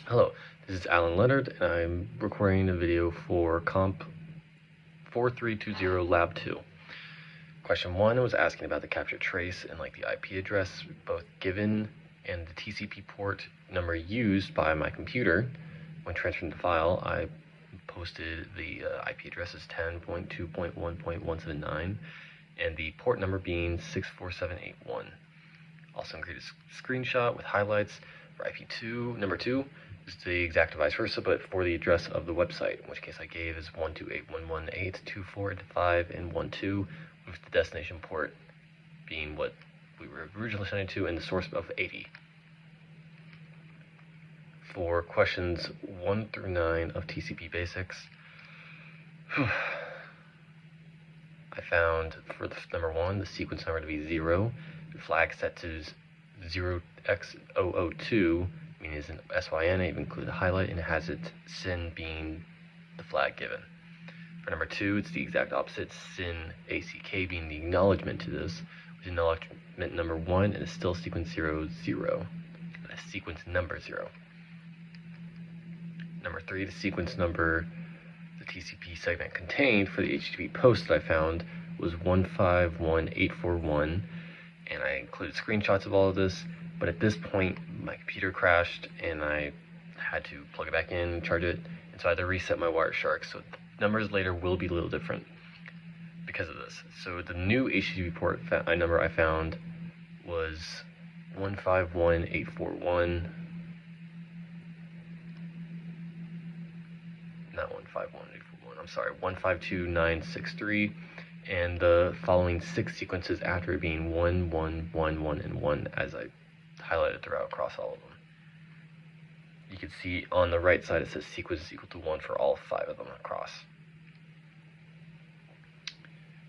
Hello, this is Alan Leonard, and I'm recording a video for Comp 4320 Lab 2. Question 1 was asking about the capture trace and the IP address both given and the TCP port number used by my computer. When transferring the file, I posted the IP address as 10.2.1.179 and the port number being 64781. Also included a screenshot with highlights for IP2, number 2. It's the exact vice versa, but for the address of the website, in which case I gave is 128.118.24.5 and 12, with the destination port being what we were originally sending to and the source of 80. For questions 1 through 9 of TCP Basics, I found for the number 1, the sequence number to be 0, the flag set to 0x002, meaning it's an SYN. I even included a highlight, and it has its SYN being the flag given. For number 2, it's the exact opposite, SYN ACK being the acknowledgement to this, which is acknowledgement number 1, and it's still sequence 00, sequence number 0. Number 3, the sequence number the TCP segment contained for the HTTP post that I found was 151.841, and I included screenshots of all of this, but at this point my computer crashed and I had to plug it back in and charge it, and so I had to reset my Wireshark, so the numbers later will be a little different because of this. So the new HTTP port number I found was 151.841, not 151.841, I'm sorry, 152.963, and the following 6 sequences after it being 1, 1, 1, 1, and 1, as I highlighted throughout across all of them. You can see on the right side it says sequence is equal to 1 for all 5 of them across.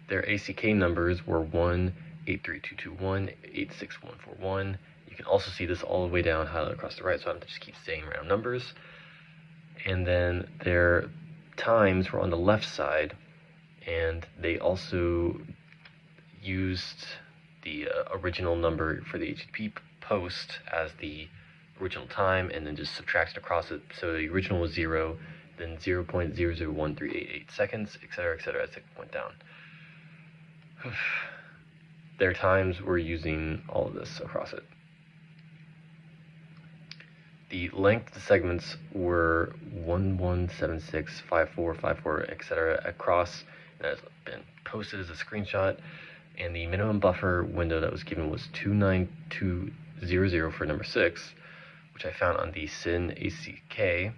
Their ACK numbers were 1, 83221, 86141. You can also see this all the way down highlighted across the right, so I don't have to just keep saying random numbers. And then their times were on the left side, and they also used the original number for the HTTP post as the original time, and then just subtracted across it. So the original was 0, then 0.001388 seconds, etc., as it went down. Their times were using all of this across it. The length of the segments were 11765454, etc. across, and that has been posted as a screenshot. And the minimum buffer window that was given was 29200 for number 6, which I found on the SYN ACK.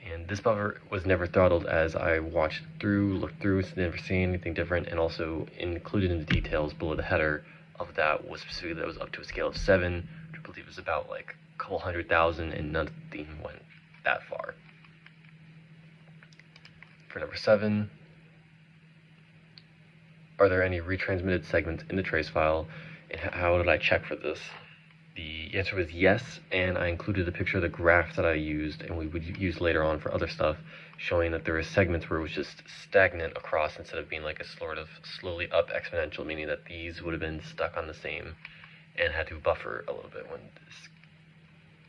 And this buffer was never throttled as I looked through, never seen anything different, and also included in the details below the header of that was specifically that was up to a scale of 7, which I believe was about a couple 100,000, and nothing went that far. For number 7, are there any retransmitted segments in the trace file, and how did I check for this? The answer was yes, and I included a picture of the graph that I used and we would use later on for other stuff, showing that there were segments where it was just stagnant across instead of being like a sort of slowly up exponential, meaning that these would have been stuck on the same and had to buffer a little bit when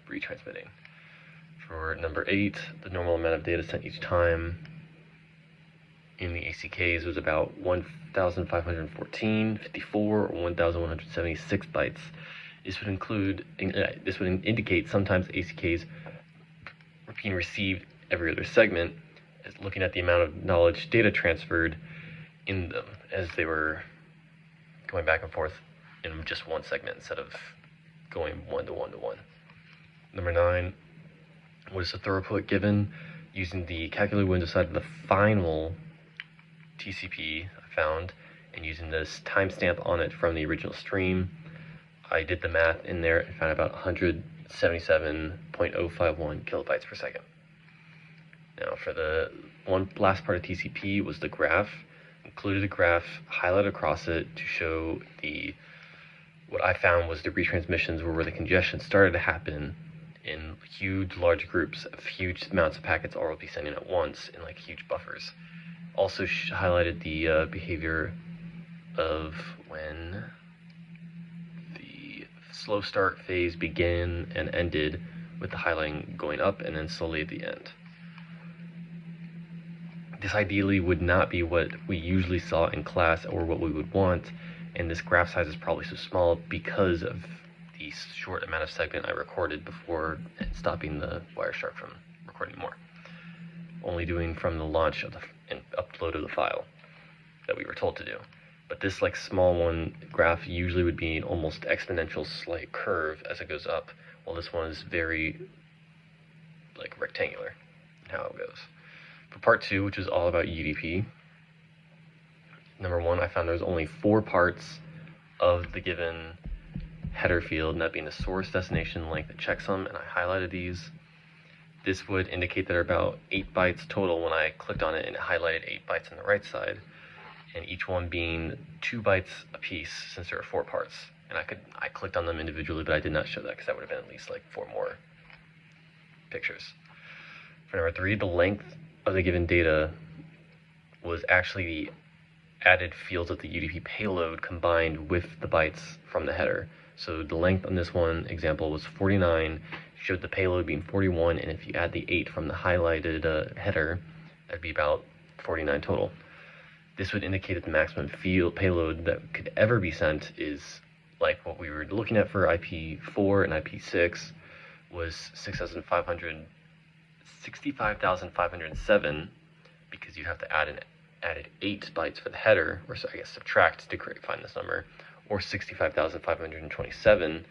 retransmitting. For number 8, the normal amount of data sent each time in the ACKs was about 1,514, 54, or 1,176 bytes. This would indicate sometimes ACKs being received every other segment, as looking at the amount of knowledge data transferred in them as they were going back and forth in just one segment instead of going 1 to 1 to 1. Number 9 was the throughput given using the calculated window side of the final TCP I found, and using this timestamp on it from the original stream. I did the math in there and found about 177.051 kilobytes per second. Now for the last part of TCP was the graph. Included a graph highlighted across it to show what I found was the retransmissions were where the congestion started to happen in huge, large groups of huge amounts of packets all will be sending at once in huge buffers. Also highlighted the behavior of when the slow start phase began and ended with the highlighting going up and then slowly at the end. This ideally would not be what we usually saw in class or what we would want, and this graph size is probably so small because of the short amount of segment I recorded before stopping the Wireshark from recording more. Only doing from the launch of and upload of the file that we were told to do. But this like small one graph usually would be an almost exponential slight curve as it goes up, while this one is very like rectangular in how it goes. For part 2, which is all about UDP, number 1, I found there was only 4 parts of the given header field, and that being the source, destination, length, and checksum, and I highlighted these. This would indicate that there are about 8 bytes total when I clicked on it, and it highlighted 8 bytes on the right side, and each one being 2 bytes a piece since there are 4 parts. And I clicked on them individually, but I did not show that because that would have been at least like 4 more pictures. For number 3, the length of the given data was actually the added fields of the UDP payload combined with the bytes from the header. So the length on this one example was 49, showed the payload being 41, and if you add the 8 from the highlighted header, that'd be about 49 total. This would indicate that the maximum field payload that could ever be sent is like what we were looking at for IP4 and IP6 was 65,507, because you have to add an added 8 bytes for the header, or so I guess subtract to find this number, or 65,527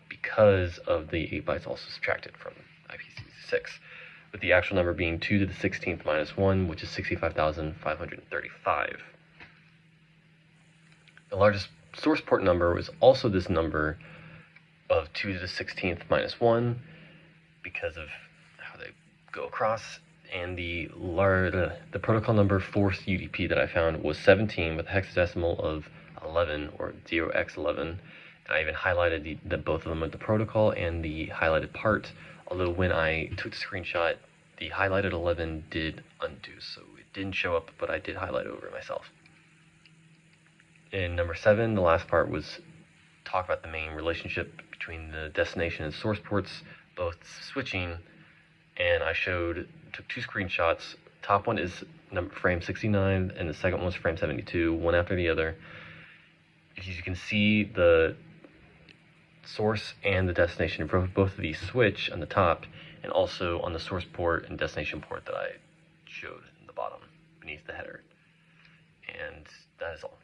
because of the 8 bytes also subtracted from IP6, with the actual number being 2 to the 16th minus 1, which is 65,535. The largest source port number was also this number of 2 to the 16th minus 1 because of how they go across, and the protocol number forced UDP that I found was 17 with a hexadecimal of 11, or 0x11, and I even highlighted both of them with the protocol and the highlighted part, although when I took the screenshot, the highlighted 11 did undo, so it didn't show up, but I did highlight over it myself. In number 7, the last part was talk about the main relationship between the destination and source ports, both switching, and I took 2 screenshots. Top one is frame 69, and the second one is frame 72, one after the other. As you can see, the source and the destination, both of these switch on the top, and also on the source port and destination port that I showed in the bottom beneath the header. And that is all.